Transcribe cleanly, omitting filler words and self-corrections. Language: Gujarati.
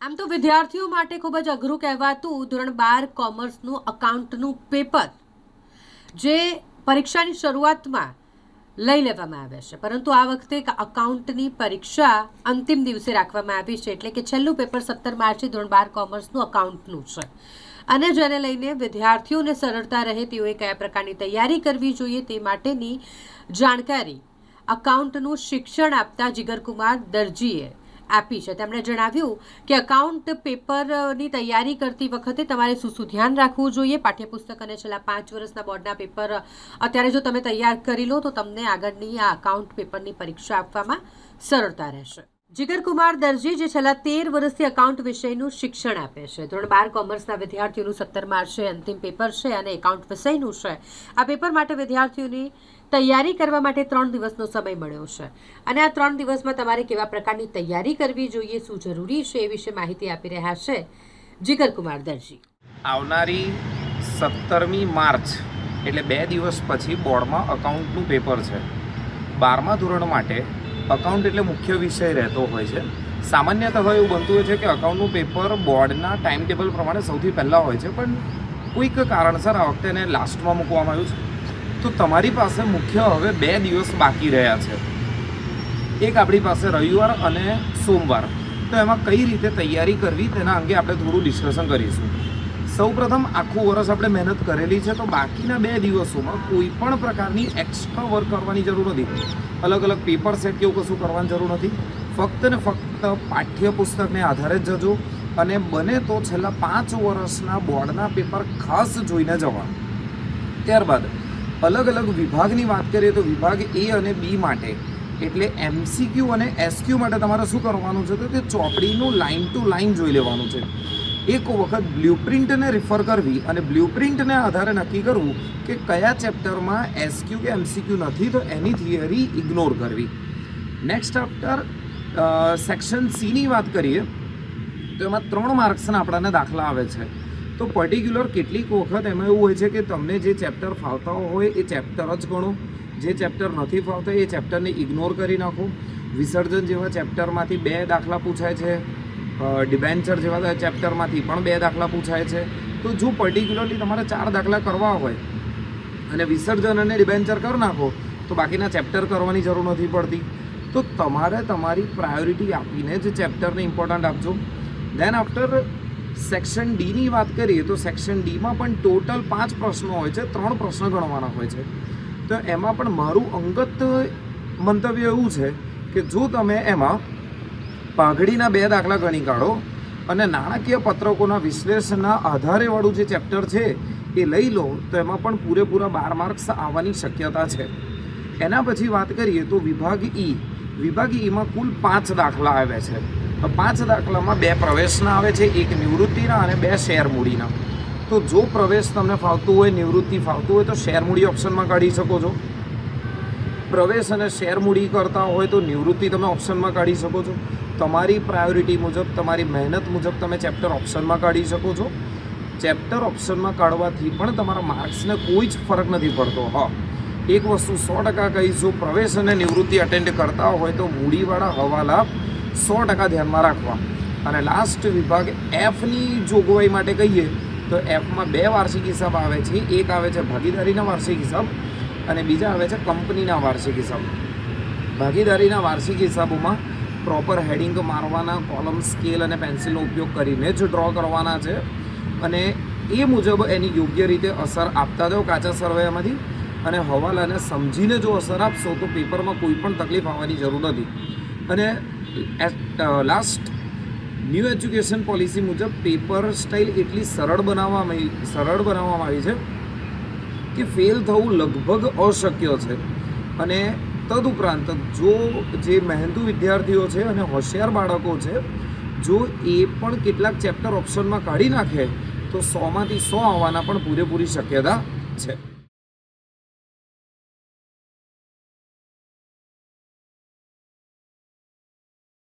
આમ તો વિદ્યાર્થીઓ માટે ખૂબ જ અઘરું કહેવાતું ધોરણ 12 કોમર્સનું અકાઉન્ટનું પેપર જે પરીક્ષાની શરૂઆતમાં લઈ લેવામાં આવે છે, પરંતુ આ વખતે અકાઉન્ટની પરીક્ષા અંતિમ દિવસે રાખવામાં આવી છે, એટલે કે છેલ્લું પેપર 17 માર્ચે ધોરણ 12 કોમર્સનું અકાઉન્ટનું છે અને જેને લઈને વિદ્યાર્થીઓને સરળતા રહે તેઓએ કયા પ્રકારની તૈયારી કરવી જોઈએ તે માટેની જાણકારી અકાઉન્ટનું શિક્ષણ આપતા જીગરકુમાર દરજીએ આપી છે। તેમણે જણાવ્યું કે અકાઉન્ટ પેપરની તૈયારી કરતી વખતે તમારે શું ધ્યાન રાખવું જોઈએ। પાઠ્યપુસ્તક અને છેલ્લા 5 વર્ષના બોર્ડના પેપર અત્યારે જો તમે તૈયાર કરી લો તો તમને આગળની આ અકાઉન્ટ પેપરની પરીક્ષા આપવામાં સરળતા રહેશે। જીગરકુમાર દરજી જે છેલ્લા 13 વર્ષથી અકાઉન્ટ વિષયનું શિક્ષણ આપે છે, ધોરણ 12 કોમર્સના વિદ્યાર્થીઓનું 17 માર્ચે અંતિમ પેપર છે અને એકાઉન્ટ વિષયનું છે। આ પેપર માટે વિદ્યાર્થીઓની તૈયારી કરવા માટે 3 દિવસનો સમય મળ્યો છે અને આ 3 દિવસમાં તમારે કેવા પ્રકારની તૈયારી કરવી જોઈએ, શું જરૂરી છે એ વિશે માહિતી આપી રહ્યા છે જીગરકુમાર દરજી। આવનારી 17મી માર્ચ એટલે 2 દિવસ પછી બોર્ડમાં અકાઉન્ટનું પેપર છે। 12મા ધોરણ માટે અકાઉન્ટ એટલે મુખ્ય વિષય રહેતો હોય છે। સામાન્યતઃ એવું બનતું હોય છે કે અકાઉન્ટનું પેપર બોર્ડના ટાઈમ ટેબલ પ્રમાણે સૌથી પહેલાં હોય છે, પણ કોઈક કારણસર આ વખતે એને લાસ્ટમાં મૂકવામાં આવ્યું છે। તો તમારી પાસે મુખ્ય હવે 2 દિવસ બાકી રહ્યા છે, એક આપણી પાસે રવિવાર અને સોમવાર। તો એમાં કઈ રીતે તૈયારી કરવી તેના અંગે આપણે થોડું ડિસ્કશન કરીશું। સૌપ્રથમ આખું વર્ષ આપણે મહેનત કરેલી છે, તો બાકીના 2 દિવસોમાં કોઈ પણ પ્રકારની એક્સ્ટ્રા વર્ક કરવાની જરૂર નથી, અલગ અલગ પેપર સેટ કે એવું કશું કરવાની જરૂર નથી। ફક્ત ને ફક્ત પાઠ્યપુસ્તકને આધારે જ જજો અને બને તો છેલ્લા 5 વર્ષના બોર્ડના પેપર ખાસ જોઈને જવા। ત્યારબાદ અલગ અલગ વિભાગની વાત કરીએ તો વિભાગ એ અને બી માટે એટલે MCQ અને SQ માટે તમારે શું કરવાનું છે, તો તે ચોપડીનું લાઇન ટુ લાઇન જોઈ લેવાનું છે। એક વખત બ્લ્યુપ્રિન્ટને રિફર કરવી અને બ્લ્યુપ્રિન્ટને આધારે નક્કી કરવું કે કયા ચેપ્ટરમાં SQ કે MCQ નથી, તો એની થિયરી ઇગ્નોર કરવી। નેક્સ્ટ આફ્ટર સેક્શન Cની વાત કરીએ તો એમાં 3 માર્ક્સના આપણાને દાખલા આવે છે। તો પર્ટિક્યુલર કેટલીક વખત એમાં એવું હોય છે કે તમને જે ચેપ્ટર ફાવતા હોય એ ચેપ્ટર જ ગણો, જે ચેપ્ટર નથી ફાવતા એ ચેપ્ટરને ઇગ્નોર કરી નાખો। વિસર્જન જેવા ચેપ્ટરમાંથી 2 દાખલા પૂછાય છે, ડિબેન્ચર જેવા ચેપ્ટરમાંથી પણ 2 દાખલા પૂછાય છે। તો જો પર્ટિક્યુલરલી તમારે 4 દાખલા કરવા હોય અને વિસર્જન અને ડિબેન્ચર કરી નાખો તો બાકીના ચેપ્ટર કરવાની જરૂર નથી પડતી। તો તમારે તમારી પ્રાયોરિટી આપીને જ ચેપ્ટરને ઇમ્પોર્ટન્ટ આપજો। દેન આફ્ટર સેક્શન Dની વાત કરીએ તો સેક્શન Dમાં પણ ટોટલ 5 પ્રશ્નો હોય છે, 3 પ્રશ્ન ગણવાના હોય છે। તો એમાં પણ મારું અંગત મંતવ્ય એવું છે કે જો તમે એમાં પાઘડીના 2 દાખલા ગણી કાઢો અને નાણાકીય પત્રકોના વિશ્લેષણના આધારેવાળું જે ચેપ્ટર છે એ લઈ લો તો એમાં પણ પૂરેપૂરા 12 માર્ક્સ આવવાની શક્યતા છે। એના પછી વાત કરીએ તો વિભાગ Eમાં કુલ 5 દાખલા આવે છે। 5 દાખલામાં 2 પ્રવેશના આવે છે, 1 નિવૃત્તિના અને 2 શેર મૂડીના। તો જો પ્રવેશ તમને ફાવતું હોય, નિવૃત્તિ ફાવતું હોય તો શેર મૂડી ઓપ્શનમાં કાઢી શકો છો, પ્રવેશ અને શેર મૂડી કરતા હોય તો નિવૃત્તિ તમે ઓપ્શનમાં કાઢી શકો છો। તમારી પ્રાયોરિટી મુજબ, તમારી મહેનત મુજબ તમે ચેપ્ટર ઓપ્શનમાં કાઢી શકો છો। ચેપ્ટર ઓપ્શનમાં કાઢવાથી પણ તમારા માર્ક્સને કોઈ જ ફરક નથી પડતો। હા, એક વસ્તુ 100% કહીશ, જો પ્રવેશ અને નિવૃત્તિ અટેન્ડ કરતા હોય તો મૂડીવાળા હવાલા 100% ધ્યાનમાં રાખવા। અને લાસ્ટ વિભાગ Fની જોગવાઈ માટે કહીએ તો Fમાં 2 વાર્ષિક હિસાબ આવે છે, એક આવે છે ભાગીદારીના વાર્ષિક હિસાબ અને બીજા આવે છે કંપનીના વાર્ષિક હિસાબ। ભાગીદારીના વાર્ષિક હિસાબોમાં પ્રોપર હેડિંગ મારવાના, કોલમ, સ્કેલ અને પેન્સિલનો ઉપયોગ કરીને જ ડ્રો કરવાના છે અને એ મુજબ એની યોગ્ય રીતે અસર આપતા જાઓ કાચા સર્વેમાંથી। અને હવાલાને સમજીને જો અસર આપશો તો પેપરમાં કોઈ પણ તકલીફ આવવાની જરૂર નથી। અને લાસ્ટ ન્યૂ એજ્યુકેશન પોલિસી મુજબ પેપર સ્ટાઇલ એટલી સરળ બનાવવામાં આવી છે કે ફેલ થવું લગભગ અશક્ય છે। અને તદુપરાંત જો જે મહેનતુ વિદ્યાર્થીઓ છે અને હોશિયાર બાળકો છે, જો એ પણ કેટલાક ચેપ્ટર ઓપ્શનમાં કાઢી નાખે તો 100માંથી 100 આવવાના પણ પૂરેપૂરી શક્યતા છે।